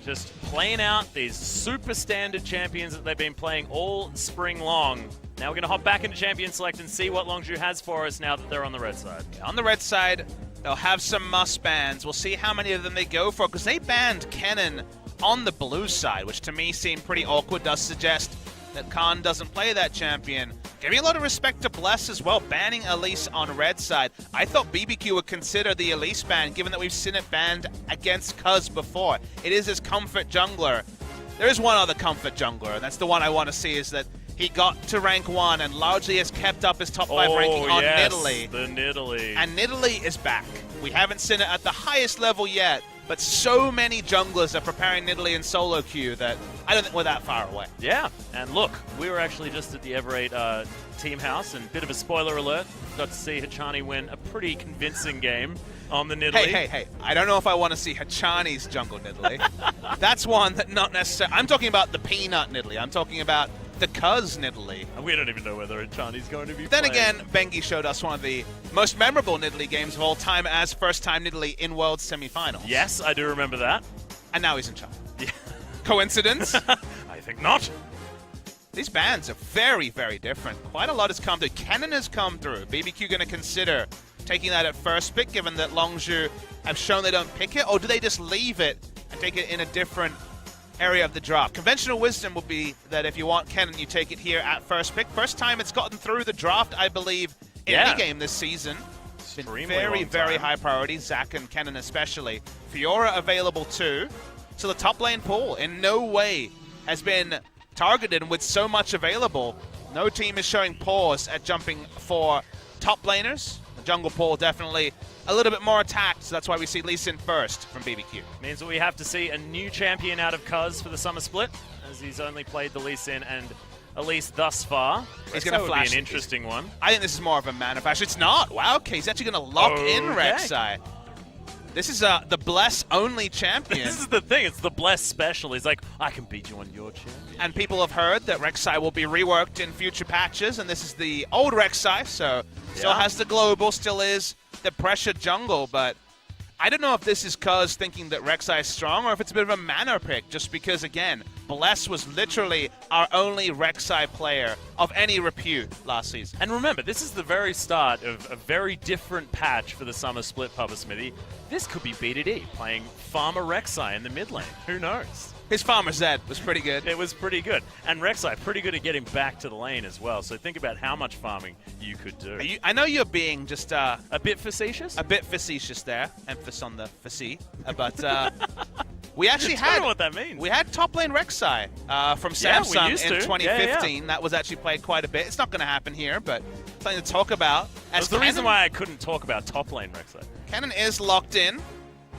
just playing out these super standard champions that they've been playing all spring long. Now we're going to hop back into Champion Select and see what Longzhu has for us now that they're on the red side. On the red side, they'll have some must bans. We'll see how many of them they go for, because they banned Kennen on the blue side, which to me seemed pretty awkward. Does suggest that Khan doesn't play that champion. Giving a lot of respect to Bless as well, banning Elise on red side. I thought BBQ would consider the Elise ban, given that we've seen it banned against Cuz before. It is his comfort jungler. There is one other comfort jungler, and that's the one I want to see, is that he got to rank 1 and largely has kept up his top 5 ranking on Nidalee. The Nidalee. And Nidalee is back. We haven't seen it at the highest level yet, but so many junglers are preparing Nidalee in solo queue that I don't think we're that far away. Yeah, and look, we were actually just at the Everate team house, and bit of a spoiler alert, got to see Hachani win a pretty convincing game on the Nidalee. Hey, I don't know if I want to see Hachani's jungle Nidalee. That's one that not necessarily... I'm talking about the peanut Nidalee. I'm talking about the Cuz Nidalee. We don't even know whether Hachani's going to be Then playing. again, Bengi showed us one of the most memorable Nidalee games of all time as first-time Nidalee in World Semifinals. Yes, I do remember that. And now he's in China. Yeah. Coincidence? I think not. These bans are very, very different. Quite a lot has come through. Kennen has come through. BBQ going to consider taking that at first pick, given that Longzhu have shown they don't pick it, or do they just leave it and take it in a different area of the draft? Conventional wisdom would be that if you want Kennen, you take it here at first pick. First time it's gotten through the draft, I believe, in any game this season. Been very, very high priority. Zac and Kennen especially. Fiora available too. So the top lane pool in no way has been targeted, and with so much available, no team is showing pause at jumping for top laners. The jungle pool definitely a little bit more attacked, so that's why we see Lee Sin first from BBQ. Means that we have to see a new champion out of Cuz for the summer split, as he's only played the Lee Sin and Elise thus far. He's going to flash. Be an interesting one. I think this is more of a mana flash. It's not. Wow, okay, he's actually going to lock in Rek'Sai. This is the Bless-only champion. This is the thing. It's the Bless special. He's like, I can beat you on your champion. And people have heard that Rek'Sai will be reworked in future patches, and this is the old Rek'Sai, so still has the global, still is the pressure jungle, but I don't know if this is Cuz thinking that Rek'Sai is strong, or if it's a bit of a mana pick, just because, again, Bless was literally our only Rek'Sai player of any repute last season. And remember, this is the very start of a very different patch for the summer split, Papa Smithy. This could be BDD, playing Farmer Rek'Sai in the mid lane. Who knows? His Farmer Zed was pretty good. It was pretty good. And Rek'Sai, pretty good at getting back to the lane as well. So think about how much farming you could do. I know you're being just... a bit facetious? A bit facetious there. Emphasis on the facet. But we actually I don't know what that means. We had top lane Rek'Sai from Samsung in 2015. Yeah. That was actually played quite a bit. It's not going to happen here, but something to talk about. That's the reason why I couldn't talk about top lane Rek'Sai. Kennen is locked in.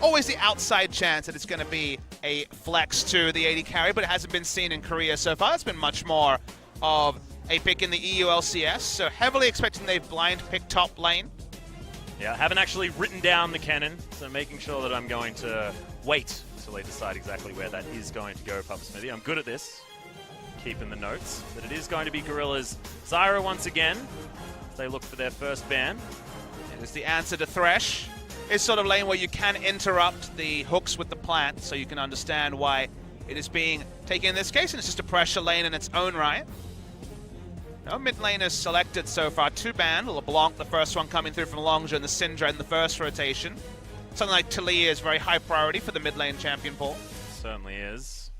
Always the outside chance that it's going to be a flex to the AD carry, but it hasn't been seen in Korea so far. It's been much more of a pick in the EU LCS, so heavily expecting they blind pick top lane. Yeah, I haven't actually written down the Kennen, so making sure that I'm going to wait until they decide exactly where that is going to go, Papa Smithy. I'm good at this, keeping the notes, but it is going to be Gorilla's Zyra once again, as they look for their first ban. It is the answer to Thresh. It's sort of lane where you can interrupt the hooks with the plant, so you can understand why it is being taken in this case, and it's just a pressure lane in its own right. No mid laners selected so far. 2 banned. LeBlanc, the first one coming through from Longzhu, and the Syndra in the first rotation. Something like Talia is very high priority for the mid lane champion pool. Certainly is.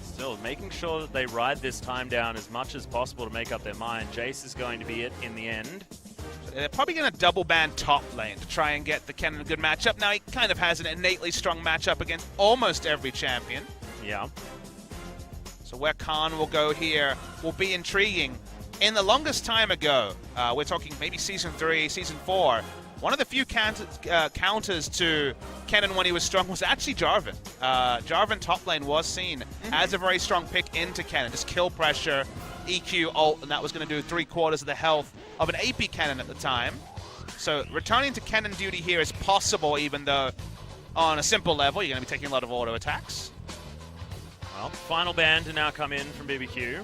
Still, making sure that they ride this time down as much as possible to make up their mind. Jace is going to be it in the end. They're probably going to double ban top lane to try and get the Kennen a good matchup. Now, he kind of has an innately strong matchup against almost every champion. Yeah. So where Khan will go here will be intriguing. In the longest time ago, we're talking maybe Season 3, Season 4, one of the few counters to Kennen when he was strong was actually Jarvan. Jarvan top lane was seen as a very strong pick into Kennen. Just kill pressure, EQ, ult, and that was going to do 3/4 of the health of an AP Kennen at the time. So returning to Kennen duty here is possible, even though on a simple level, you're going to be taking a lot of auto attacks. Well, final ban to now come in from BBQ.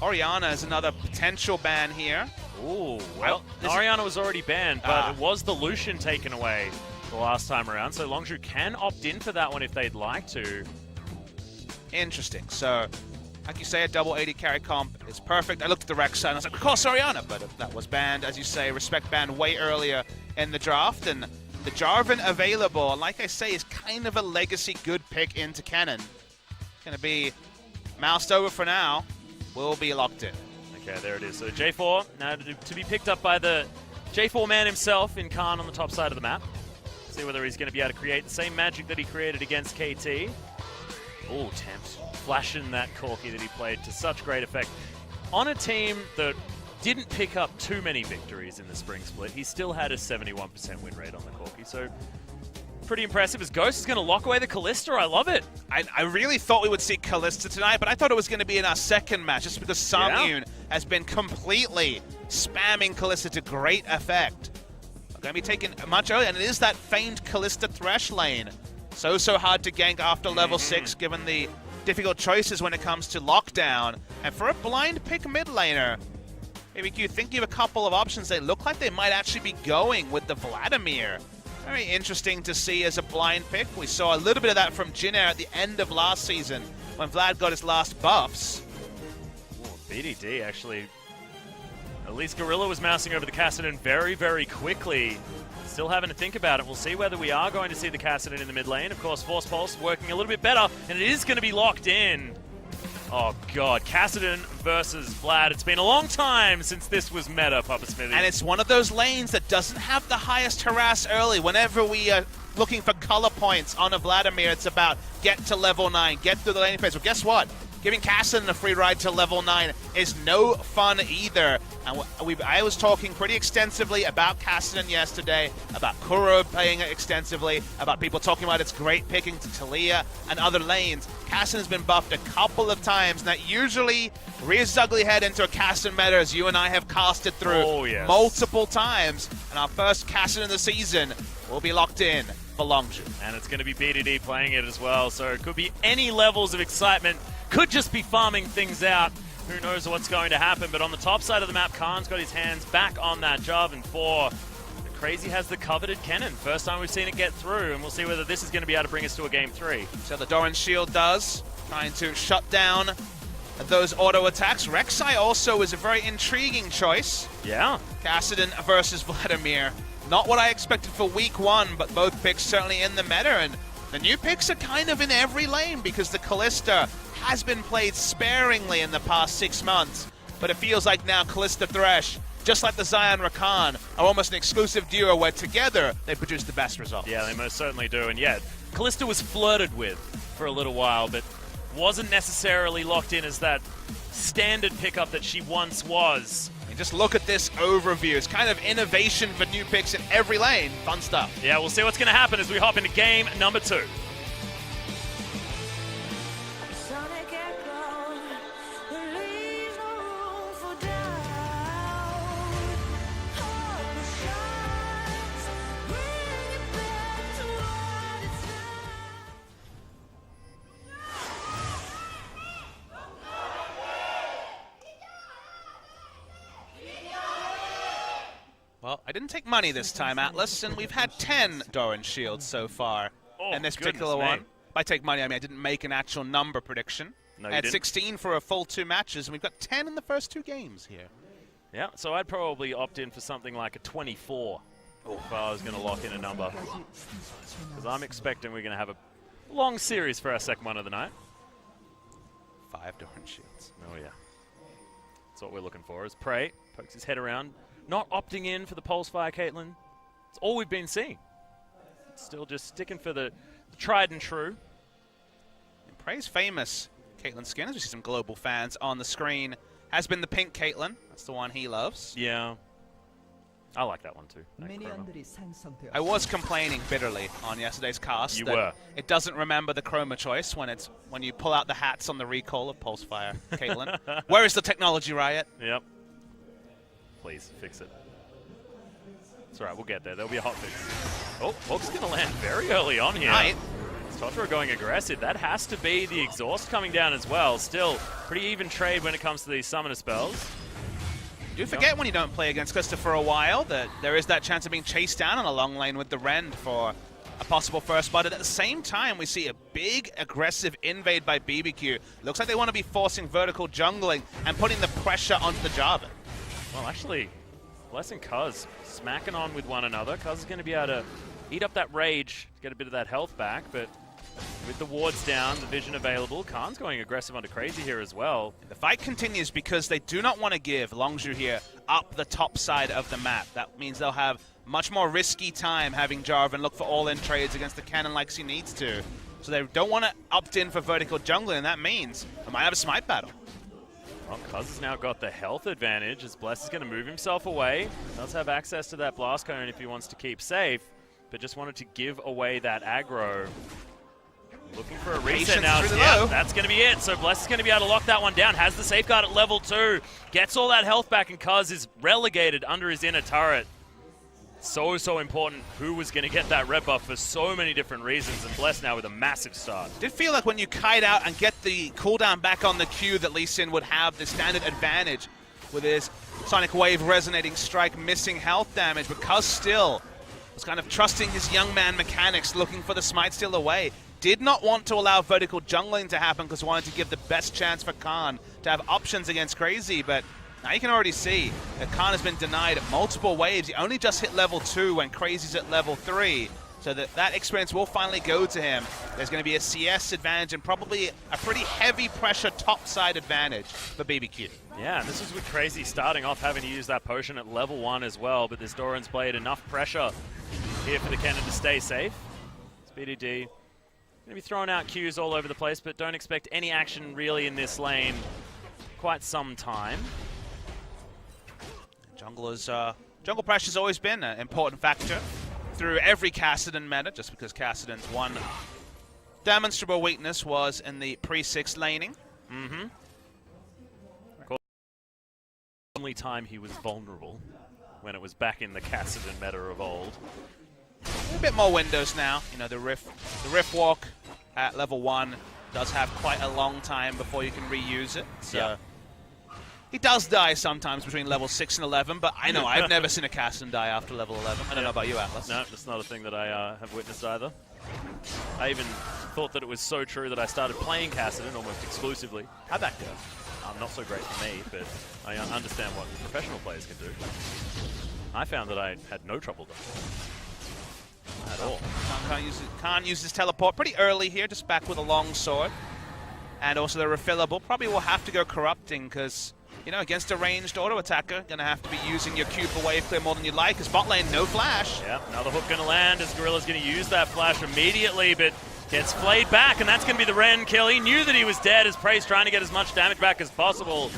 Orianna is another potential ban here. Ooh, well, Orianna was already banned, but it was the Lucian taken away the last time around, so Longzhu can opt in for that one if they'd like to. Interesting. So, like you say, a double 80 carry comp is perfect. I looked at the Rek'Sai and I was like, of course, Orianna, but that was banned, as you say, respect banned way earlier in the draft, and the Jarvan available, like I say, is kind of a legacy good pick into Cannon. Going to be moused over for now. Will be locked in. Okay, there it is. So J4 now to be picked up by the J4 man himself in Khan on the top side of the map. See whether he's going to be able to create the same magic that he created against KT. Oh, Tempt. Flashing that Corki that he played to such great effect. On a team that didn't pick up too many victories in the spring split, he still had a 71% win rate on the Corki. So pretty impressive. As Ghost is going to lock away the Kalista. I love it. I really thought we would see Kalista tonight, but I thought it was going to be in our second match just because Samyun has been completely spamming Kalista to great effect. We're going to be taken much earlier, and it is that famed Kalista Thresh lane. So hard to gank after level 6 given the difficult choices when it comes to lockdown. And for a blind pick mid laner, BBQ thinking of a couple of options. They look like they might actually be going with the Vladimir. Very interesting to see as a blind pick. We saw a little bit of that from Jinair at the end of last season when Vlad got his last buffs. Ooh, BDD actually, at least Gorilla was mousing over the Kassadin very, very quickly. Still having to think about it. We'll see whether we are going to see the Kassadin in the mid lane. Of course, Force Pulse working a little bit better, and it is going to be locked in. Oh, God. Kassadin versus Vlad. It's been a long time since this was meta, Papa Smithy. And it's one of those lanes that doesn't have the highest harass early. Whenever we are looking for color points on a Vladimir, it's about get to level 9, get through the laning phase. Well, guess what? Giving Kassadin a free ride to level 9 is no fun either. And I was talking pretty extensively about Kassadin yesterday, about Kuro playing it extensively, about people talking about its great picking to Talia and other lanes. Kassadin has been buffed a couple of times, and that usually rears its ugly head into a Kassadin meta, as you and I have casted through multiple times. And our first Kassadin of the season will be locked in for Longzhu. And it's going to be BDD playing it as well, so it could be any levels of excitement. Could just be farming things out. Who knows what's going to happen, but on the top side of the map, Khan's got his hands back on that Jarvan 4. The Crazy has the coveted cannon. First time we've seen it get through, and we'll see whether this is going to be able to bring us to a game 3. So the Doran's shield does, trying to shut down those auto attacks. Rek'Sai also is a very intriguing choice. Yeah. Kassadin versus Vladimir. Not what I expected for week 1, but both picks certainly in the meta, and the new picks are kind of in every lane because the Kalista has been played sparingly in the past 6 months, but it feels like now Kalista Thresh, just like the Zion Rakan, are almost an exclusive duo where together they produce the best results. Yeah, they most certainly do, and yeah, Kalista was flirted with for a little while, but wasn't necessarily locked in as that standard pickup that she once was. And just look at this overview. It's kind of innovation for new picks in every lane. Fun stuff. Yeah, we'll see what's going to happen as we hop into game number 2. Well, I didn't take money this time, Atlas, and we've had 10 Doran shields so far in this particular one. By take money, I mean I didn't make an actual number prediction. No, I had 16 for a full 2 matches, and we've got 10 in the first 2 games here. Yeah, so I'd probably opt in for something like a 24 if I was going to lock in a number. Because I'm expecting we're going to have a long series for our second one of the night. 5 Doran shields. Oh, yeah. That's what we're looking for, is Prey pokes his head around. Not opting in for the Pulse Fire, Caitlyn. It's all we've been seeing. Still just sticking for the tried and true. And Prey's famous Caitlyn skin, as we see some global fans on the screen, has been the pink Caitlyn. That's the one he loves. Yeah. I like that one too. I was complaining bitterly on yesterday's cast. You that were. It doesn't remember the chroma choice when you pull out the hats on the recall of Pulse Fire, Caitlyn. Where is the technology, Riot? Yep. Please, fix it. It's alright, we'll get there. There'll be a hot fix. Oh, Hook's going to land very early on here. Right. Totra going aggressive. That has to be the exhaust coming down as well. Still, pretty even trade when it comes to these summoner spells. You forget when you don't play against Kalista for a while that there is that chance of being chased down on a long lane with the Rend for a possible first blood. At the same time, we see a big, aggressive invade by BBQ. Looks like they want to be forcing vertical jungling and putting the pressure onto the Jarvan. Well, actually, Bless and Cuz smacking on with one another. Cuz is going to be able to eat up that rage, get a bit of that health back, but with the wards down, the vision available, Khan's going aggressive onto Crazy here as well. The fight continues because they do not want to give Longzhu here up the top side of the map. That means they'll have much more risky time having Jarvan look for all-in trades against the cannon like he needs to. So they don't want to opt in for vertical jungling, and that means they might have a smite battle. Well, Cuz has now got the health advantage as Bless is going to move himself away. Does have access to that blast cone if he wants to keep safe, but just wanted to give away that aggro. Looking for a reset now. Yeah, that's going to be it. So Bless is going to be able to lock that one down. Has the safeguard at level 2. Gets all that health back, and Cuz is relegated under his inner turret. So important who was going to get that red buff for so many different reasons, and Bless now with a massive start. Did feel like when you kite out and get the cooldown back on the Q that Lee Sin would have the standard advantage with his Sonic Wave resonating strike missing health damage, but Cuz still was kind of trusting his young man mechanics, looking for the smite steal away. Did not want to allow vertical jungling to happen because wanted to give the best chance for Khan to have options against Crazy, but now you can already see that Khan has been denied multiple waves. He only just hit level 2 when Crazy's at level 3, so that experience will finally go to him. There's going to be a CS advantage and probably a pretty heavy pressure topside advantage for BBQ. Yeah, and this is with Crazy starting off having to use that potion at level 1 as well, but this Doran's played enough pressure here for the cannon to stay safe. Speedy D going to be throwing out Qs all over the place, but don't expect any action really in this lane quite some time. Jungle pressure's always been an important factor through every Kassadin meta, just because Kassadin's one demonstrable weakness was in the pre-6 laning. Only time he was vulnerable when it was back in the Kassadin meta of old. A bit more windows now. You know, the Rift Walk at level 1 does have quite a long time before you can reuse it. So yeah. He does die sometimes between level 6 and 11, but I know I've never seen a Kassadin die after level 11. I don't know about you, Atlas. No, that's not a thing that I have witnessed either. I even thought that it was so true that I started playing Kassadin almost exclusively. How'd that go? Not so great for me, but I understand what professional players can do. I found that I had no trouble at all. Can't use his teleport pretty early here, just back with a long sword. And also the refillable. Probably will have to go corrupting because, you know, against a ranged auto attacker, gonna have to be using your Q for wave clear more than you'd like. Because bot lane, no flash. Yeah, now the hook gonna land as Gorilla's gonna use that flash immediately, but gets flayed back, and that's gonna be the Ren kill. He knew that he was dead as Prey's trying to get as much damage back as possible.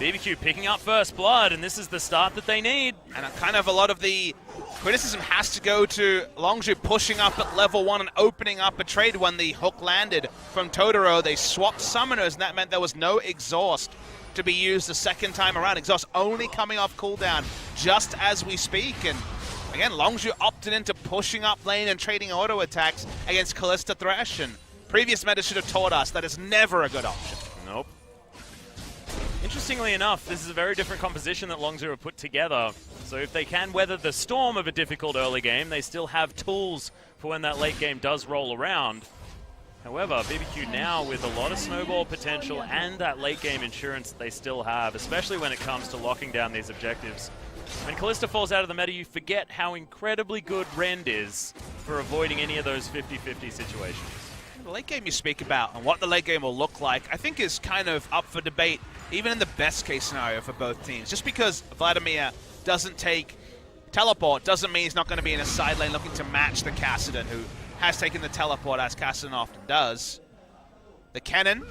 BBQ picking up first blood, and this is the start that they need. And kind of a lot of the criticism has to go to Longzhu pushing up at level 1 and opening up a trade when the hook landed from Totoro. They swapped summoners, and that meant there was no exhaust to be used the second time around. Exhaust only coming off cooldown just as we speak. And again, Longzhu opted into pushing up lane and trading auto attacks against Kalista Thresh. And previous meta should have taught us that is never a good option. Nope. Interestingly enough, this is a very different composition that Longzhu have put together. So if they can weather the storm of a difficult early game, they still have tools for when that late game does roll around. However, BBQ now with a lot of snowball potential and that late game insurance that they still have, especially when it comes to locking down these objectives. When Kalista falls out of the meta, you forget how incredibly good Rend is for avoiding any of those 50-50 situations. The late game you speak about and what the late game will look like, I think is kind of up for debate, even in the best case scenario for both teams. Just because Vladimir doesn't take teleport doesn't mean he's not going to be in a side lane looking to match the Kassadin, who has taken the teleport as Kassadin often does. The Cannon,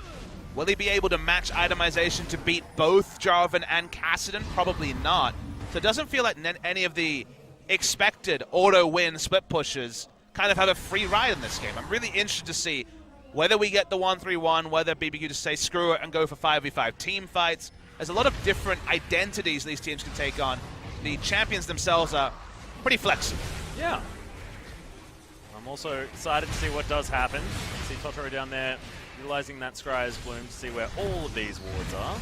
will he be able to match itemization to beat both Jarvan and Kassadin? Probably not. So it doesn't feel like any of the expected auto-win split pushes kind of have a free ride in this game. I'm really interested to see whether we get the 1-3-1, whether BBQ just say screw it and go for 5v5 team fights. There's a lot of different identities these teams can take on. The champions themselves are pretty flexible. Yeah. I'm also excited to see what does happen. See Totoro down there utilizing that Scryer's Bloom to see where all of these wards are.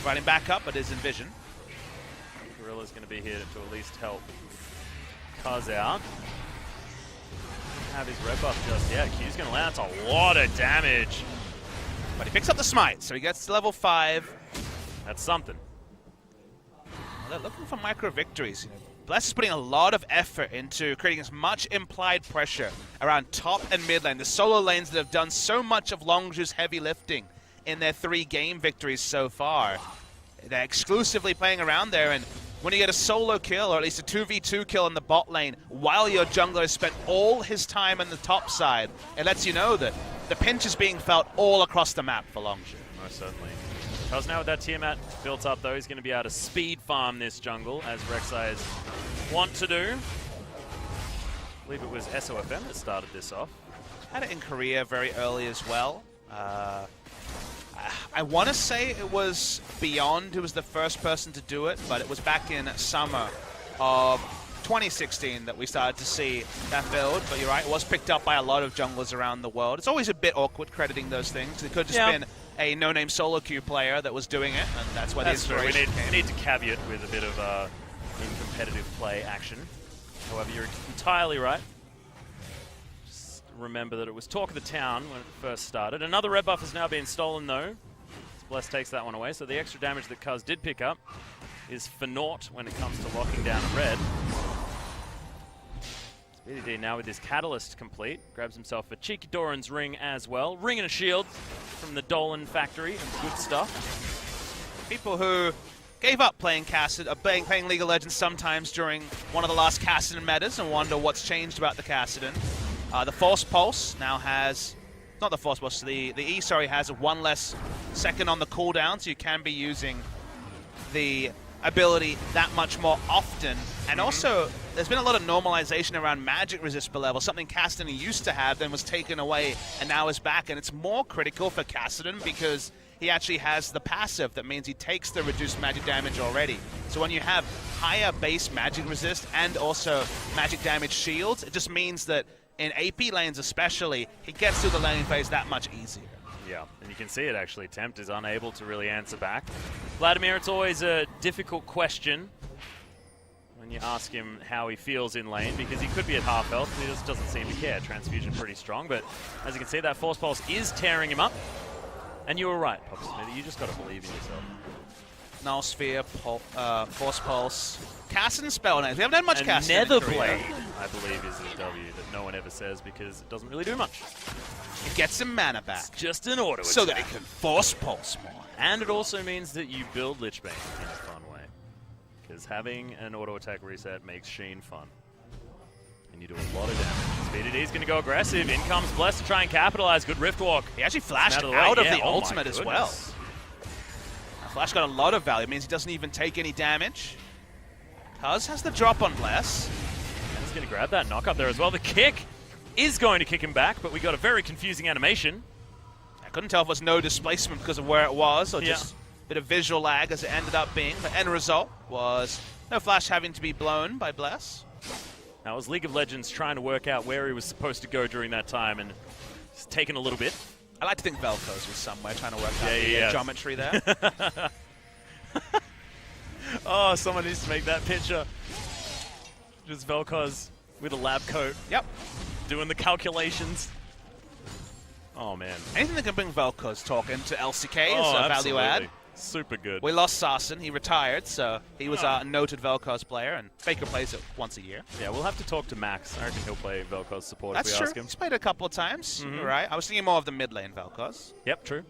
Running back up, but is in vision. Gorilla's going to be here to at least help Cuz out. have his red buff just yet. Q's going to land. That's a lot of damage. But he picks up the smite, so he gets to level 5. That's something. Well, they're looking for micro victories. Bless is putting a lot of effort into creating as much implied pressure around top and mid lane, the solo lanes that have done so much of Longzhu's heavy lifting in their 3 game victories so far. They're exclusively playing around there, and when you get a solo kill, or at least a 2v2 kill in the bot lane, while your jungler has spent all his time on the top side, it lets you know that the pinch is being felt all across the map for Longzhu. Most certainly. Because now with that Tiamat built up, though, he's going to be able to speed farm this jungle, as Rek'Sai's want to do. I believe it was SOFM that started this off. Had it in Korea very early as well. I want to say it was Beyond who was the first person to do it, but it was back in summer of 2016 that we started to see that build. But you're right, it was picked up by a lot of junglers around the world. It's always a bit awkward crediting those things. It could have just been a no-name solo queue player that was doing it, and that's where the inspiration came. We need to caveat with a bit of competitive play action. However, you're entirely right. Remember that it was talk of the town when it first started. Another red buff has now been stolen, though. Bless takes that one away, so the extra damage that Cuz did pick up is for naught when it comes to locking down a red. BDD now with his Catalyst complete, grabs himself a cheeky Doran's ring as well. Ring and a shield from the Dolan factory, and good stuff. People who gave up playing playing League of Legends sometimes during one of the last Kassadin metas and wonder what's changed about the Kassadin. The Force Pulse now has, not the Force Pulse, the E, sorry, has 1 less second on the cooldown, so you can be using the ability that much more often. And also, there's been a lot of normalization around magic resist per level, something Kassadin used to have, then was taken away, and now is back. And it's more critical for Kassadin because he actually has the passive that means he takes the reduced magic damage already. So when you have higher base magic resist and also magic damage shields, it just means that in AP lanes especially, he gets through the laning phase that much easier. Yeah, and you can see it actually. Tempt is unable to really answer back. Vladimir, it's always a difficult question when you ask him how he feels in lane, because he could be at half health, he just doesn't seem to care. Transfusion pretty strong, but as you can see, that Force Pulse is tearing him up. And you were right, Papa Smithy, you just got to believe in yourself. Null Sphere, Force Pulse, Kassadin spell names. We haven't had much Kassadin. Netherblade, I believe, is a W that no one ever says because it doesn't really do much. It gets some mana back. It's just an auto so attack. that it can Force Pulse more. And it also means that you build Lich Bane in a fun way. Because having an auto attack reset makes Sheen fun. And you do a lot of damage. BDD's going to go aggressive. In comes Bless to try and capitalize. Good Rift Walk. He actually flashed out of the ultimate as well. Flash got a lot of value. It means he doesn't even take any damage. Cuz has the drop on Bless. And he's going to grab that knock up there as well. The kick is going to kick him back, but we got a very confusing animation. I couldn't tell if it was no displacement because of where it was, or just a bit of visual lag as it ended up being. The end result was no Flash having to be blown by Bless. That was League of Legends trying to work out where he was supposed to go during that time, and it's taken a little bit. I like to think Vel'Koz was somewhere trying to work out the geometry there. Oh, someone needs to make that picture. Just Vel'Koz with a lab coat. Yep. Doing the calculations. Oh, man. Anything that can bring Vel'Koz talk into LCK is a value add. Super good. We lost Sarsen. He retired, so he was a noted Vel'Koz player, and Faker plays it once a year. Yeah, we'll have to talk to Max. I reckon he'll play Vel'Koz support That's if we true. ask him. He's played it a couple of times. Right. I was thinking more of the mid lane Vel'Koz. Yep, true.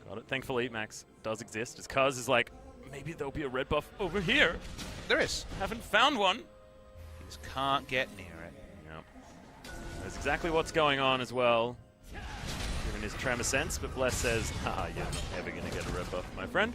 Got it. Thankfully, Max does exist. His Cuz is like, maybe there'll be a red buff over here. There is. Haven't found one. He just can't get near it. Yep. That's exactly what's going on as well. Given his tremor sense, but Bless says, you're never going to get a red buff, my friend.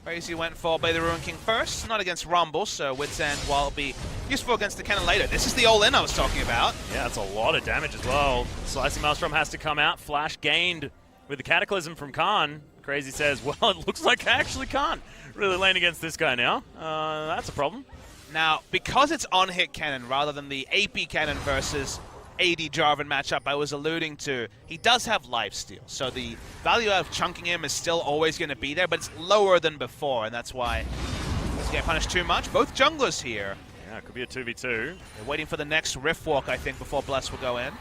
Crazy went for Blade the Ruin King first, not against Rumble, so Wit's End will be useful against the cannon later. This is the all-in I was talking about. Yeah, that's a lot of damage as well. Slicing Maelstrom has to come out. Flash gained with the Cataclysm from Khan. Crazy says, well, it looks like I actually can't really lane against this guy now. That's a problem. Now, because it's on-hit cannon rather than the AP cannon versus AD Jarvan matchup I was alluding to, he does have lifesteal, so the value of chunking him is still always going to be there, but it's lower than before, and that's why he doesn't get punished too much. Both junglers here. Yeah, Yeah, it could be a 2v2. They're waiting for the next Rift Walk, I think, before Bless will go in.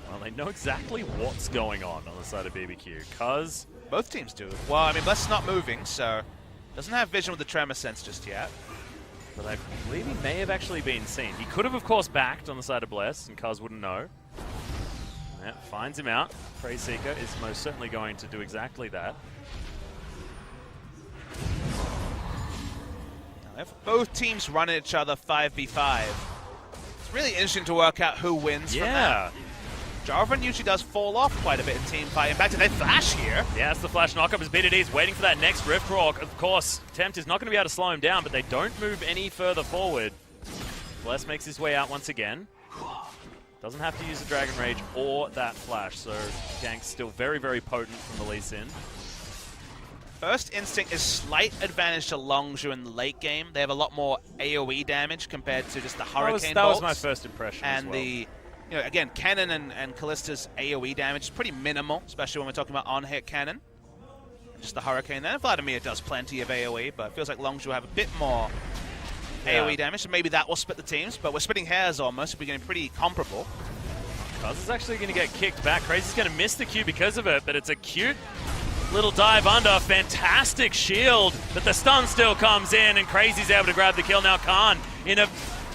Well, they know exactly what's going on the side of BBQ, because... Both teams do. Well, I mean, Bless is not moving, so doesn't have vision with the Tremor Sense just yet. But I believe he may have actually been seen. He could have, of course, backed on the side of Bless, and Cuz wouldn't know. Yeah, finds him out. Prey Seeker is most certainly going to do exactly that. Now, if both teams run at each other 5v5, it's really interesting to work out who wins from that. Jarvan usually does fall off quite a bit in team fight. In fact, they flash here. Yeah, that's the flash knockup as BDD is waiting for that next Rift Walk. Of course, Tempt is not going to be able to slow him down, but they don't move any further forward. Bless makes his way out once again. Doesn't have to use the Dragon Rage or that flash, so gank's still very, very potent from the Lee Sin. First Instinct is slight advantage to Longzhu in the late game. They have a lot more AoE damage compared to just the Hurricane That was bolts. my first impression And as well. you know, again, Cannon and Callista's AoE damage is pretty minimal, especially when we're talking about on-hit Cannon. Just the Hurricane there. Vladimir does plenty of AoE, but it feels like Longzhu will have a bit more AoE damage, so maybe that will split the teams, but we're splitting hairs almost. We're getting pretty comparable. Cuz is actually going to get kicked back. Crazy's going to miss the Q because of it, but it's a cute little dive under. Fantastic shield, but the stun still comes in, and Crazy's able to grab the kill. Now Khan in a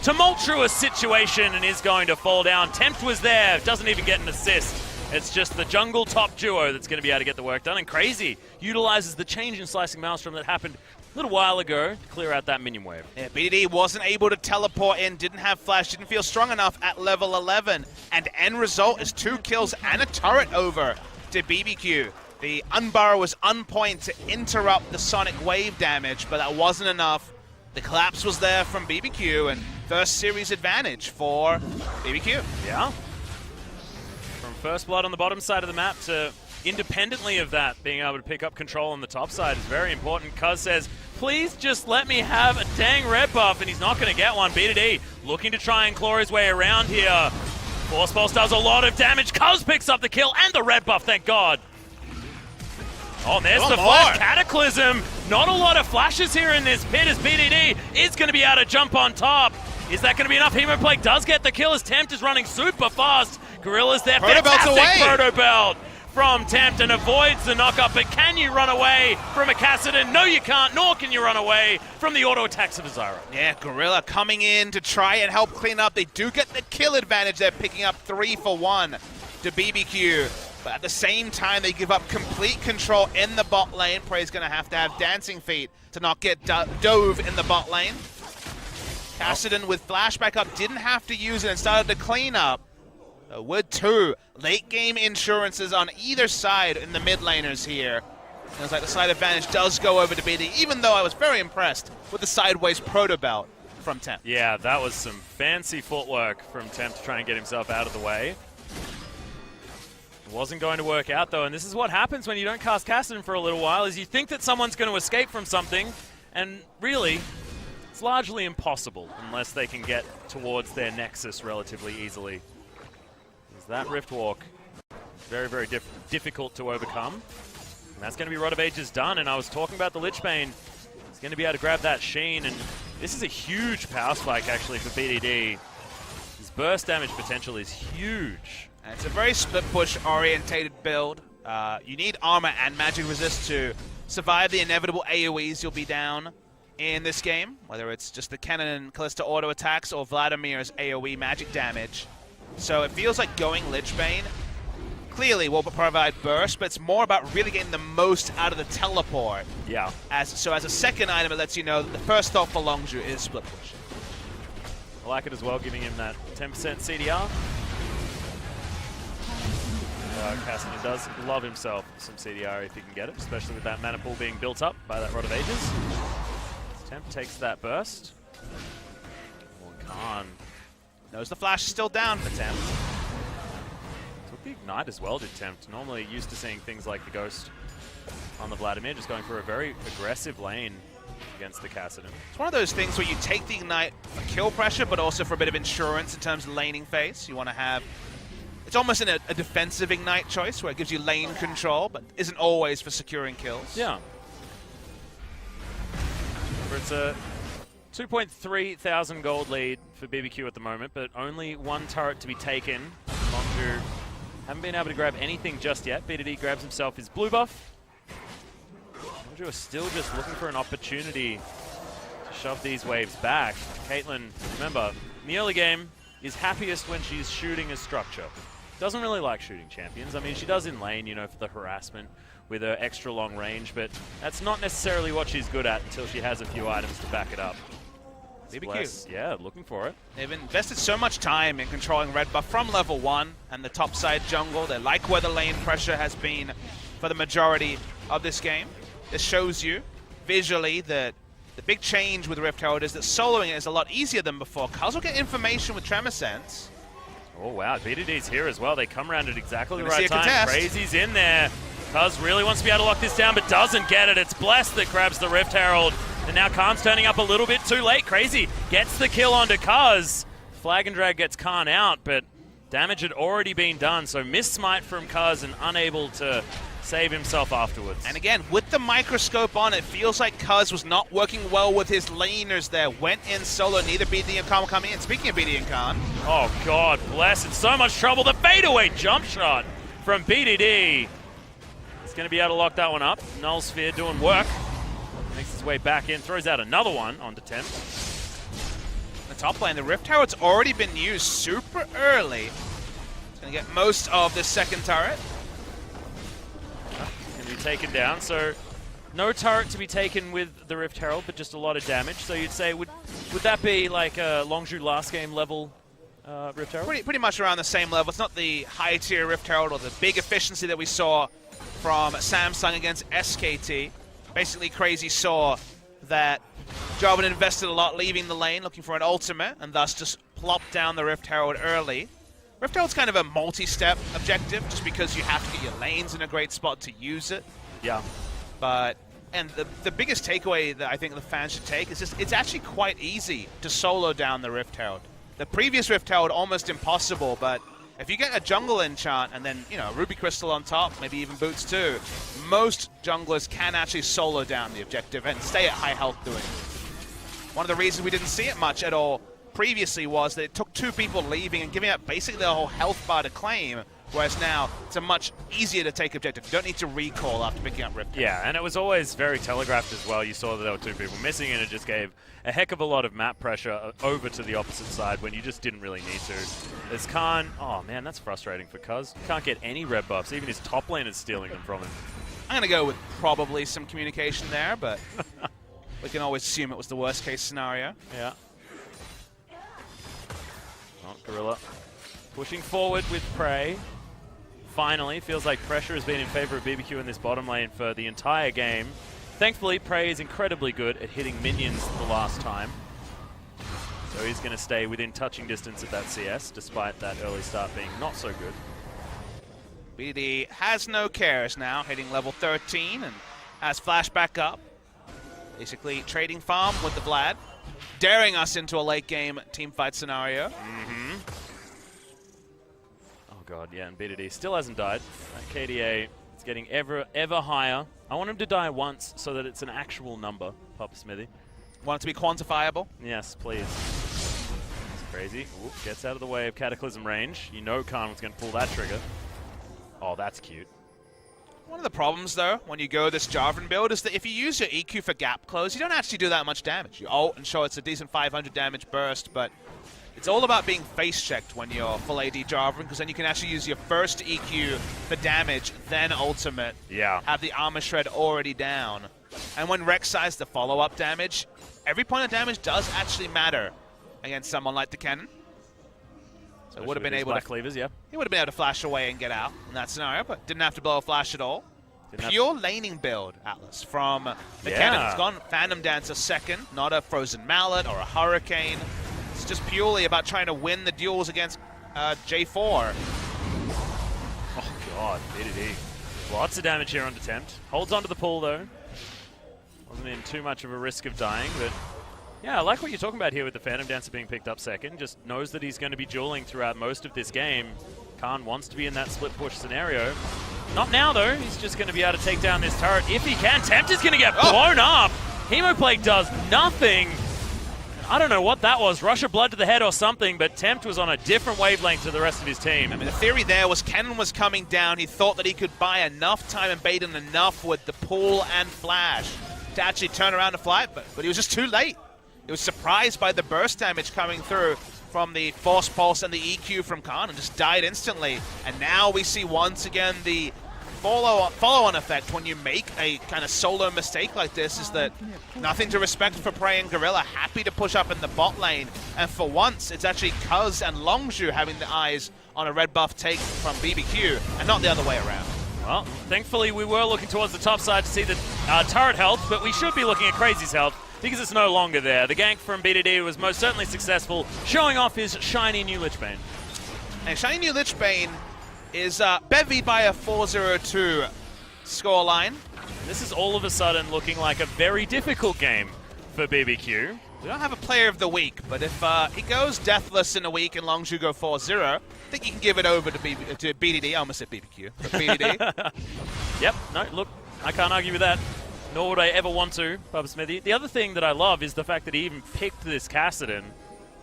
tumultuous situation and is going to fall down. Tempt was there, doesn't even get an assist. It's just the jungle top duo that's going to be able to get the work done, and Crazy utilizes the change in Slicing Maelstrom that happened a little while ago to clear out that minion wave. Yeah, BDD wasn't able to teleport in, didn't have flash, didn't feel strong enough at level 11, and end result is 2 kills and a turret over to BBQ. The Unburrow was on point to interrupt the Sonic Wave damage, but that wasn't enough. The collapse was there from BBQ, and first series advantage for BBQ. Yeah. From first blood on the bottom side of the map to independently of that, being able to pick up control on the top side is very important. Cuz says, please just let me have a dang red buff, and he's not going to get one. BDD looking to try and claw his way around here. Force Pulse does a lot of damage. Cuz picks up the kill and the red buff, thank God. Oh, there's the flash Cataclysm. Not a lot of flashes here in this pit as BDD is going to be able to jump on top. Is that going to be enough? Hemo Plague does get the kill as Tempt is running super fast. Gorilla's there. Fantastic Proto Belt from Tempt and avoids the knockup. But can you run away from a Kassadin? No, you can't, nor can you run away from the auto attacks of Azara. Yeah, Gorilla coming in to try and help clean up. They do get the kill advantage. They're picking up 3 for 1 to BBQ. But at the same time, they give up complete control in the bot lane. Prey's going to have Dancing Feet to not get dove in the bot lane. Kassadin with flashback up, didn't have to use it and started to clean up. Wood 2, late game insurances on either side in the mid laners here. And it's like the side advantage does go over to BD, even though I was very impressed with the sideways proto belt from Tempt. Yeah, that was some fancy footwork from Tempt to try and get himself out of the way. It wasn't going to work out though, and this is what happens when you don't cast Kassadin for a little while, is you think that someone's going to escape from something, and really, it's largely impossible unless they can get towards their nexus relatively easily. Is that Rift Walk very, very difficult to overcome. And that's going to be Rod of Ages done, and I was talking about the Lich Bane. He's going to be able to grab that Sheen, and this is a huge power spike actually for BDD. His burst damage potential is huge. And it's a very split push orientated build. You need armor and magic resist to survive the inevitable AoEs you'll be down in this game, whether it's just the Cannon and Callista auto attacks or Vladimir's AoE magic damage. So it feels like going Lich Bane clearly will provide burst, but it's more about really getting the most out of the teleport. Yeah. So as a second item, it lets you know that the first thought for Longzhu is split push. I like it as well, giving him that 10% CDR. Kassadin does love himself some CDR if he can get it, especially with that mana pool being built up by that Rod of Ages. Tempt takes that burst. Khan knows the flash is still down for Tempt. Took the Ignite as well, did Tempt. Normally used to seeing things like the Ghost on the Vladimir, just going for a very aggressive lane against the Kassadin. It's one of those things where you take the Ignite for kill pressure, but also for a bit of insurance in terms of laning phase. You want to have... It's almost a defensive Ignite choice, where it gives you lane control, but isn't always for securing kills. Yeah. It's a 2.3 thousand gold lead for BBQ at the moment, but only one turret to be taken. Longzhu haven't been able to grab anything just yet. BDD grabs himself his blue buff. Longzhu are still just looking for an opportunity to shove these waves back. Caitlyn, remember, in the early game, is happiest when she's shooting a structure. Doesn't really like shooting champions. I mean, she does in lane, you know, for the harassment with her extra long range, but that's not necessarily what she's good at until she has a few items to back it up. BBQ. Yeah, looking for it. They've invested so much time in controlling red buff from level 1 and the top side jungle. They like where the lane pressure has been for the majority of this game. This shows you visually that the big change with Rift Herald is that soloing it is a lot easier than before. Caso will get information with Tremor Sense. Oh wow, BDD's here as well. They come around at exactly the Gonna right time. contest. Crazy's in there. Cuz really wants to be able to lock this down, but doesn't get it. It's Blessed that grabs the Rift Herald. And now Khan's turning up a little bit too late. Crazy gets the kill onto Cuz. Flag and drag gets Khan out, but damage had already been done. So missed smite from Cuz and unable to save himself afterwards. And again, with the microscope on, it feels like Cuz was not working well with his laners there. Went in solo, neither BD and Khan will come in. Speaking of BD and Khan. Oh God, Bless, in so much trouble. The fadeaway jump shot from BDD. He's going to be able to lock that one up. Null Sphere doing work. Makes his way back in, throws out another one onto Temp. The top lane, the Rift Herald's already been used super early. It's going to get most of this second turret. Going to be taken down, so no turret to be taken with the Rift Herald, but just a lot of damage. So you'd say, would that be like a Longzhu last game level Rift Herald? Pretty much around the same level. It's not the high tier Rift Herald or the big efficiency that we saw from Samsung against SKT. Basically, Crazy saw that Jarvan invested a lot leaving the lane, looking for an ultimate, and thus just plopped down the Rift Herald early. Rift Herald's kind of a multi-step objective, just because you have to get your lanes in a great spot to use it. Yeah. And the biggest takeaway that I think the fans should take is just it's actually quite easy to solo down the Rift Herald. The previous Rift Herald, almost impossible, but if you get a jungle enchant and then, you know, Ruby Crystal on top, maybe even boots too, most junglers can actually solo down the objective and stay at high health doing it. One of the reasons we didn't see it much at all previously was that it took two people leaving and giving up basically their whole health bar to claim, whereas now it's a much easier to take objective. You don't need to recall after picking up Rift Herald. Yeah, and it was always very telegraphed as well. You saw that there were two people missing, and it just gave a heck of a lot of map pressure over to the opposite side when you just didn't really need to. There's Khan. Oh man, that's frustrating for Cuz. Can't get any red buffs. Even his top lane is stealing them from him. I'm going to go with probably some communication there, but we can always assume it was the worst case scenario. Yeah. Oh, Gorilla pushing forward with Prey. Finally, feels like pressure has been in favor of BBQ in this bottom lane for the entire game. Thankfully, Prey is incredibly good at hitting minions the last time. So he's going to stay within touching distance of that CS, despite that early start being not so good. BD has no cares now, hitting level 13 and has flash back up. Basically trading farm with the Vlad, daring us into a late game teamfight scenario. Oh god, yeah, and BDD still hasn't died. That KDA is getting ever higher. I want him to die once so that it's an actual number, Papa Smithy. Want it to be quantifiable? Yes, please. It's crazy. Ooh, gets out of the way of Cataclysm range. You know Khan was going to pull that trigger. Oh, that's cute. One of the problems, though, when you go this Jarvan build is that if you use your EQ for gap close, you don't actually do that much damage. You ult and show it's a decent 500 damage burst, but it's all about being face-checked when you're full AD Jarvan, because then you can actually use your first EQ for damage, then ultimate. Yeah. Have the armor shred already down. And when Rek'Sai's the follow-up damage, every point of damage does actually matter against someone like the Cannon. So would have been able to cleavers, yeah. He would have been able to flash away and get out in that scenario, but didn't have to blow a flash at all. Pure laning build, Atlas, from the Cannon. It's gone Phantom Dancer second, not a Frozen Mallet or a Hurricane. It's just purely about trying to win the duels against J4. Oh god, BDD. Lots of damage here on Attempt. Holds onto the pool though. Wasn't in too much of a risk of dying, but yeah, I like what you're talking about here with the Phantom Dancer being picked up second. Just knows that he's going to be dueling throughout most of this game. Khan wants to be in that split push scenario. Not now though, he's just going to be able to take down this turret if he can. Tempt is going to get blown up! Hemoplague does nothing! I don't know what that was. Rush of blood to the head or something, but Tempt was on a different wavelength to the rest of his team. I mean, the theory there was Kennen was coming down. He thought that he could buy enough time and bait in enough with the pull and flash to actually turn around and fly, but he was just too late. He was surprised by the burst damage coming through from the Force Pulse and the EQ from Khan and just died instantly. And now we see once again the follow-on effect when you make a kind of solo mistake like this is that nothing to respect for Prey and Gorilla, happy to push up in the bot lane, and for once it's actually Cuz and Longzhu having the eyes on a red buff take from BBQ and not the other way around. Well, thankfully we were looking towards the top side to see the turret health, but we should be looking at Crazy's health because it's no longer there. The gank from BDD was most certainly successful, showing off his shiny new Lichbane. And shiny new Lichbane is bevied by a 4-0-2 scoreline. This is all of a sudden looking like a very difficult game for BBQ. We don't have a player of the week, but if he goes deathless in a week and Longzhu go 4-0, I think you can give it over to BDD. I almost said BBQ, but BDD. Yep, no, look, I can't argue with that. Nor would I ever want to, Bubba Smithy. The other thing that I love is the fact that he even picked this Kassadin,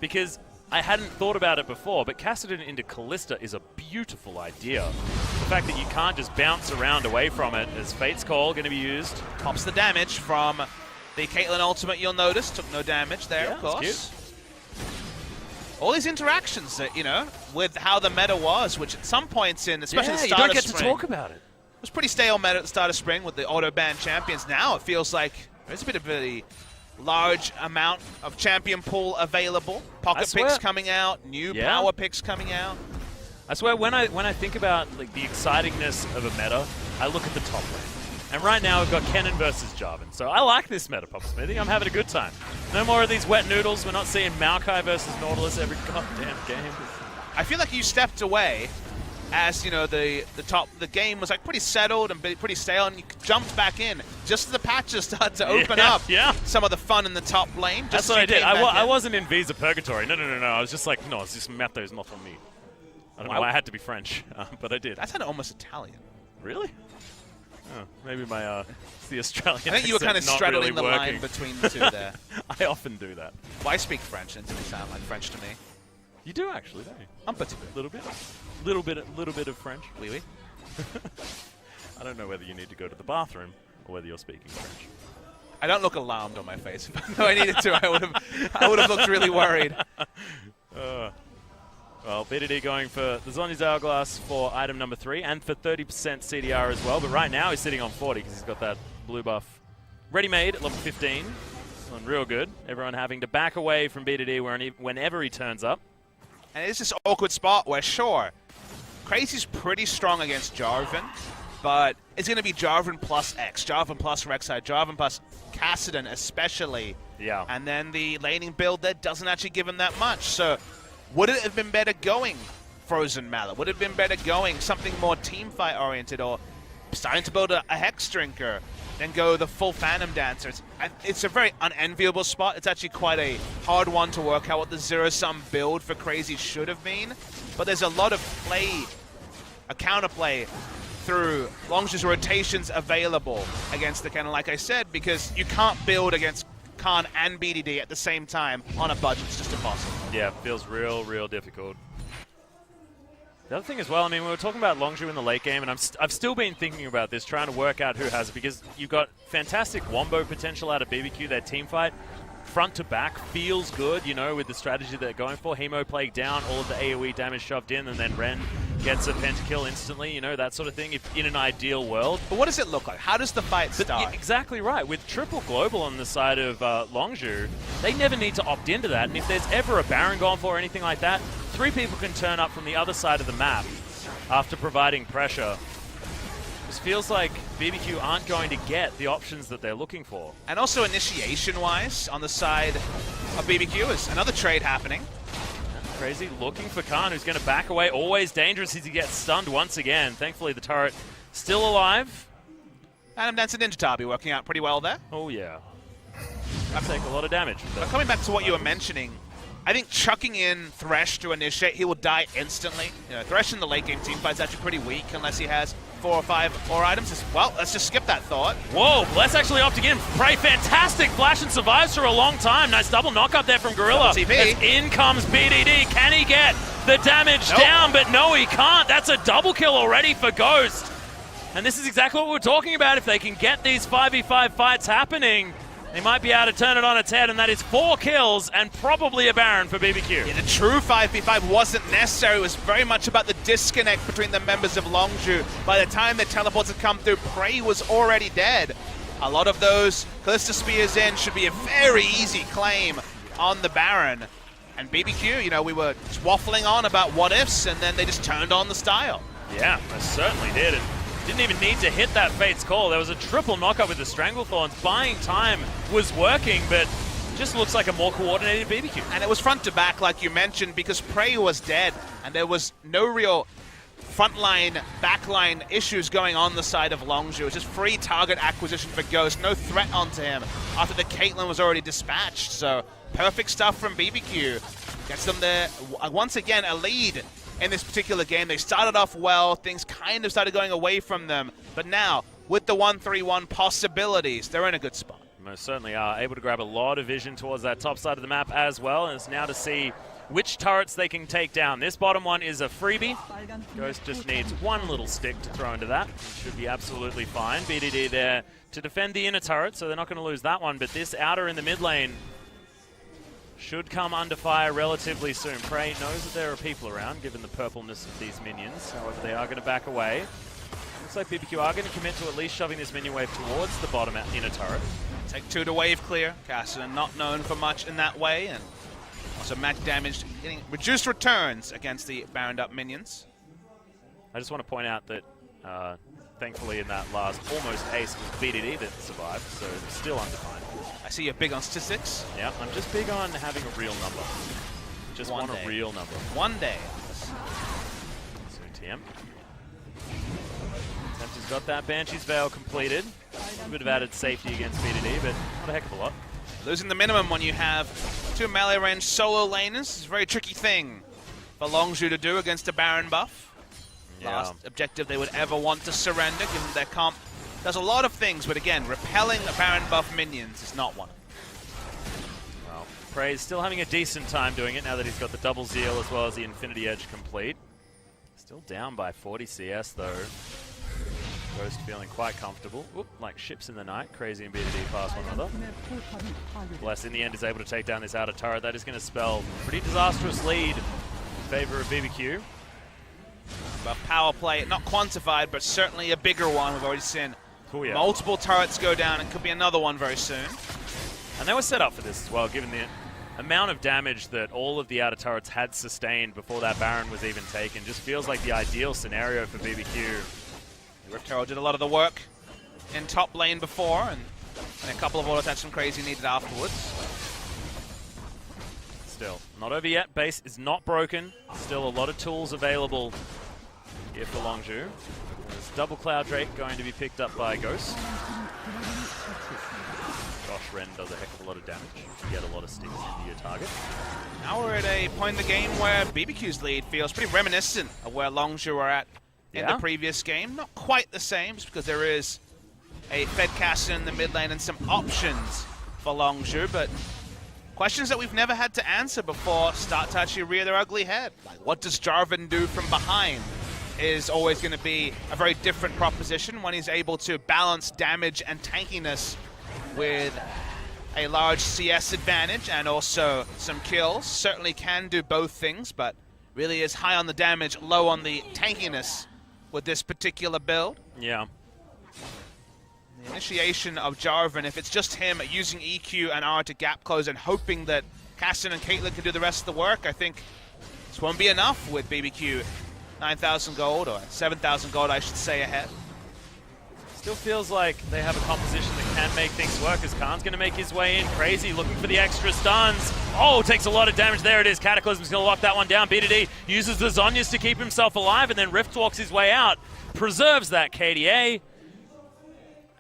because I hadn't thought about it before, but Kassadin into Callista is a beautiful idea. The fact that you can't just bounce around away from it as Fate's Call going to be used. Pops the damage from the Caitlyn ultimate, you'll notice. Took no damage there, yeah, of course. Cute. All these interactions that, you know, with how the meta was, which at some points in, especially the start you don't of get spring, to talk about it. It was pretty stale meta at the start of spring with the auto-ban champions. Now it feels like there's a bit of a large amount of champion pool available. Pocket picks coming out, new power picks coming out. I swear, when I think about like the excitingness of a meta, I look at the top lane. And right now we've got Kennen versus Jarvan. So I like this meta, Pop Smithy. I'm having a good time. No more of these wet noodles. We're not seeing Maokai versus Nautilus every goddamn game. I feel like you stepped away as, you know, the game was like pretty settled and pretty stale, and you jumped back in just as the patches started to open up some of the fun in the top lane. That's what I did. I wasn't in Visa Purgatory. No. I was just like, no, it's just Matho is not on me. I don't know why I had to be French, but I did. That sounded almost Italian. Really? Oh, maybe my it's the Australian. I think you were kind of straddling really the line between the two there. I often do that. Well, I speak French, and it doesn't sound like French to me. You do actually, don't you? Un petit peu. Little bit of French. Oui, oui. I don't know whether you need to go to the bathroom or whether you're speaking French. I don't look alarmed on my face. If I needed to, I would have looked really worried. Well, BDD going for the Zhonya's Hourglass for item number 3 and for 30% CDR as well. But right now he's sitting on 40 because he's got that blue buff ready-made at level 15. Feeling real good. Everyone having to back away from BDD whenever he turns up. And it's this awkward spot where, sure, Crazy's pretty strong against Jarvan, but it's going to be Jarvan plus X, Jarvan plus Rek'Sai, Jarvan plus Kassadin especially. Yeah. And then the laning build that doesn't actually give him that much. So would it have been better going Frozen Mallet? Would it have been better going something more teamfight oriented, or starting to build a Hex Drinker, then go the full Phantom Dancer? It's a very unenviable spot. It's actually quite a hard one to work out what the zero-sum build for Crazy should have been. But there's a lot of play, a counterplay through Longzhu's rotations available against the Cannon, like I said, because you can't build against Khan and BDD at the same time on a budget. It's just impossible. Yeah, feels real difficult. The other thing as well, I mean, we were talking about Longzhu in the late game, and I've still been thinking about this, trying to work out who has it, because you've got fantastic wombo potential out of BBQ, their team fight. Front to back feels good, you know, with the strategy they're going for. Hemo Plague down, all of the AoE damage shoved in, and then Ren gets a pentakill instantly, you know, that sort of thing, if in an ideal world. But what does it look like? How does the fight start? Yeah, exactly right. With triple global on the side of Longzhu, they never need to opt into that, and if there's ever a Baron gone for or anything like that, 3 people can turn up from the other side of the map after providing pressure. This feels like BBQ aren't going to get the options that they're looking for. And also initiation-wise, on the side of BBQ is another trade happening. Crazy looking for Khan, who's going to back away. Always dangerous as he gets stunned once again. Thankfully, the turret still alive. Phantom Dancer Ninja Tabi working out pretty well there. Oh, yeah. I take a lot of damage. But coming back to what you were mentioning, I think chucking in Thresh to initiate, he will die instantly. You know, Thresh in the late game teamfight is actually pretty weak unless he has 4 or 5 ore items. Well, let's just skip that thought. Whoa, let's actually opt again. Prey, fantastic flash and survives for a long time. Nice double knock up there from Gorilla. As in comes BDD. Can he get the damage down? But no, he can't. That's a double kill already for Ghost. And this is exactly what we're talking about. If they can get these 5v5 fights happening, they might be able to turn it on its head, and that is 4 kills and probably a Baron for BBQ. Yeah, the true 5v5 wasn't necessary. It was very much about the disconnect between the members of Longzhu. By the time the teleports had come through, Prey was already dead. A lot of those Callista Spears in should be a very easy claim on the Baron. And BBQ, you know, we were just waffling on about what ifs, and then they just turned on the style. Yeah, they certainly did. And didn't even need to hit that Fate's Call. There was a triple knockup with the Stranglethorns. Buying time was working, but just looks like a more coordinated BBQ. And it was front to back, like you mentioned, because Prey was dead, and there was no real frontline, backline issues going on the side of Longzhu. It was just free target acquisition for Ghost, no threat onto him after the Caitlyn was already dispatched. So perfect stuff from BBQ. Gets them there, once again, a lead in this particular game. They started off well, things kind of started going away from them, but now, with the 1-3-1 possibilities, they're in a good spot. Most certainly are able to grab a lot of vision towards that top side of the map as well, and it's now to see which turrets they can take down. This bottom one is a freebie. Ghost just needs one little stick to throw into that. It should be absolutely fine. BDD there to defend the inner turret, so they're not going to lose that one, but this outer in the mid lane should come under fire relatively soon. Prey knows that there are people around, given the purpleness of these minions. However, they are going to back away. Looks like BBQ are going to commit to at least shoving this minion wave towards the bottom inner turret. Take 2 to wave clear. Caso not known for much in that way, and also max damage, getting reduced returns against the bound up minions. I just want to point out that thankfully in that last almost ace was BDD that survived, so still undefined. I see you're big on statistics. Yeah, I'm just big on having a real number. Just want a real number. One day. So TM. Tempter's got that Banshee's Veil completed. A bit of added safety against BDD, but not a heck of a lot. Losing the minimum when you have 2 melee range solo laners is a very tricky thing for Longzhu to do against a Baron buff. Yeah. Last objective they would ever want to surrender, given their comp does a lot of things, but again, repelling the Baron buff minions is not one. Well, Prey's still having a decent time doing it now that he's got the double zeal as well as the Infinity Edge complete. Still down by 40 CS though. Ghost feeling quite comfortable. Oop, like ships in the night. Crazy and BDD pass one another. Bless in the end is able to take down this outer turret. That is going to spell a pretty disastrous lead in favor of BBQ. But power play, not quantified, but certainly a bigger one. We've already seen multiple turrets go down. It could be another one very soon. And they were set up for this as well, given the amount of damage that all of the outer turrets had sustained before that Baron was even taken. Just feels like the ideal scenario for BBQ. Rift Herald did a lot of the work in top lane before, and a couple of autos had some crazy needed afterwards. Still, not over yet. Base is not broken. Still a lot of tools available here for Longzhu. There's Double Cloud Drake going to be picked up by Ghost. Josh Wren does a heck of a lot of damage. You get a lot of sticks into your target. Now we're at a point in the game where BBQ's lead feels pretty reminiscent of where Longzhu were at in the previous game. Not quite the same, just because there is a Fed Caster in the mid lane and some options for Longzhu, but questions that we've never had to answer before start to actually rear their ugly head. Like, what does Jarvan do from behind is always going to be a very different proposition when he's able to balance damage and tankiness with a large CS advantage and also some kills. Certainly can do both things, but really is high on the damage, low on the tankiness with this particular build. Yeah. The initiation of Jarvan, if it's just him using EQ and R to gap close and hoping that Caston and Caitlyn can do the rest of the work, I think this won't be enough with BBQ 9,000 gold, or 7,000 gold I should say, ahead. Still feels like they have a composition that can make things work, as Khan's going to make his way in. Crazy looking for the extra stuns. Oh, takes a lot of damage. There it is. Cataclysm's going to lock that one down. BDD uses the Zhonya's to keep himself alive, and then Rift walks his way out. Preserves that KDA.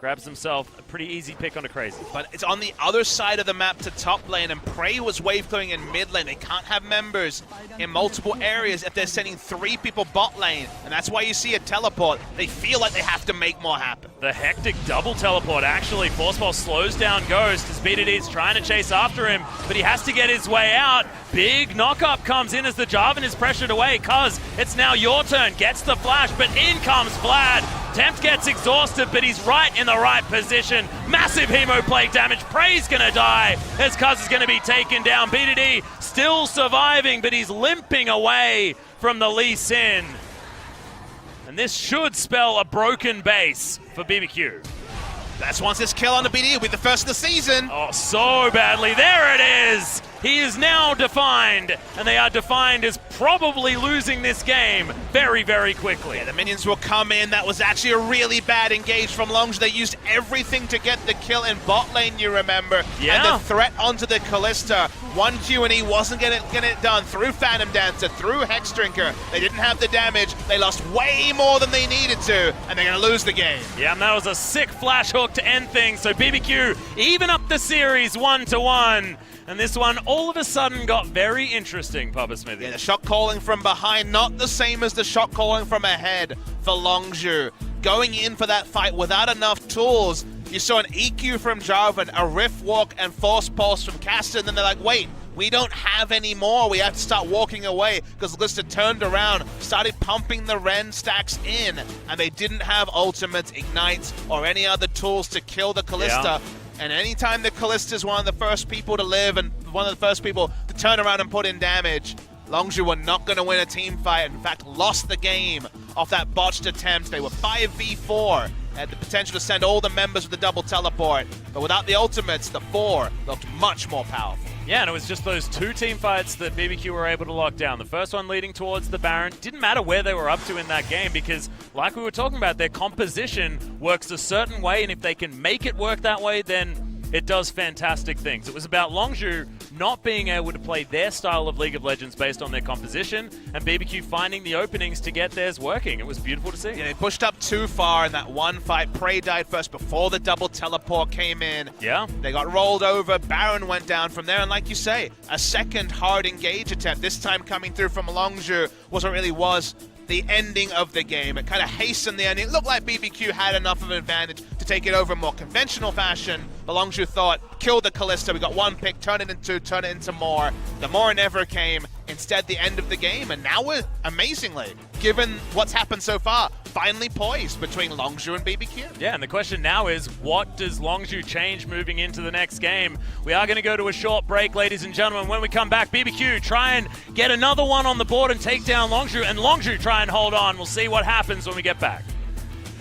grabs himself a pretty easy pick on a Crazy. But it's on the other side of the map to top lane, and Prey was wave clearing in mid lane. They can't have members in multiple areas if they're sending 3 people bot lane, and that's why you see a teleport. They feel like they have to make more happen. The hectic double teleport actually. Forceball slows down Ghost as BDD's trying to chase after him, but he has to get his way out. Big knock-up comes in as the Jarvan is pressured away. Cuz, it's now your turn. Gets the flash, but in comes Vlad. Tempt gets exhausted, but he's right in the right position. Massive hemo plague damage. Prey's gonna die as Cuz is gonna be taken down. BDD still surviving, but he's limping away from the Lee Sin. And this should spell a broken base for BBQ. That's wants this kill on the BD. It'll be the first of the season. Oh, so badly. There it is. He is now defined, and they are defined as probably losing this game very, very quickly. Yeah, the minions will come in. That was actually a really bad engage from Longzhu. They used everything to get the kill in bot lane, you remember. Yeah. And the threat onto the Kalista. One Q&E wasn't getting it done through Phantom Dancer, through Hex Drinker. They didn't have the damage. They lost way more than they needed to, and they're going to lose the game. Yeah, and that was a sick flash hook to end things. So BBQ even up the series 1-1. And this one all of a sudden got very interesting, Papa Smithy. Yeah, the shot calling from behind, not the same as the shot calling from ahead for Longzhu. Going in for that fight without enough tools. You saw an EQ from Jarvan, a Rift Walk, and Force Pulse from Caster, and then they're like, wait, we don't have any more. We have to start walking away, because Kalista turned around, started pumping the Ren stacks in, and they didn't have ultimates, ignites, or any other tools to kill the Kalista. Yeah. And anytime the Kalista is one of the first people to live and one of the first people to turn around and put in damage, Longzhu were not going to win a team fight. In fact, lost the game off that botched attempt. They were 5v4. Had the potential to send all the members with the double teleport. But without the ultimates, the 4 looked much more powerful. Yeah, and it was just those 2 team fights that BBQ were able to lock down. The first one leading towards the Baron. Didn't matter where they were up to in that game because, like we were talking about, their composition works a certain way, and if they can make it work that way, then it does fantastic things. It was about Longzhu not being able to play their style of League of Legends based on their composition, and BBQ finding the openings to get theirs working. It was beautiful to see. Yeah, they pushed up too far in that one fight. Prey died first before the double teleport came in. Yeah. They got rolled over. Baron went down from there, and like you say, a second hard engage attempt, this time coming through from Longzhu, was what really was the ending of the game. It kind of hastened the ending. It looked like BBQ had enough of an advantage to take it over in more conventional fashion. But Longzhu thought, kill the Kalista. We got 1 pick, turn it into more. The more never came. Instead, the end of the game. And now we're, amazingly, given what's happened so far, finally poised between Longzhu and BBQ. Yeah, and the question now is, what does Longzhu change moving into the next game? We are going to go to a short break, ladies and gentlemen. When we come back, BBQ try and get another one on the board and take down Longzhu, and Longzhu try and hold on. We'll see what happens when we get back.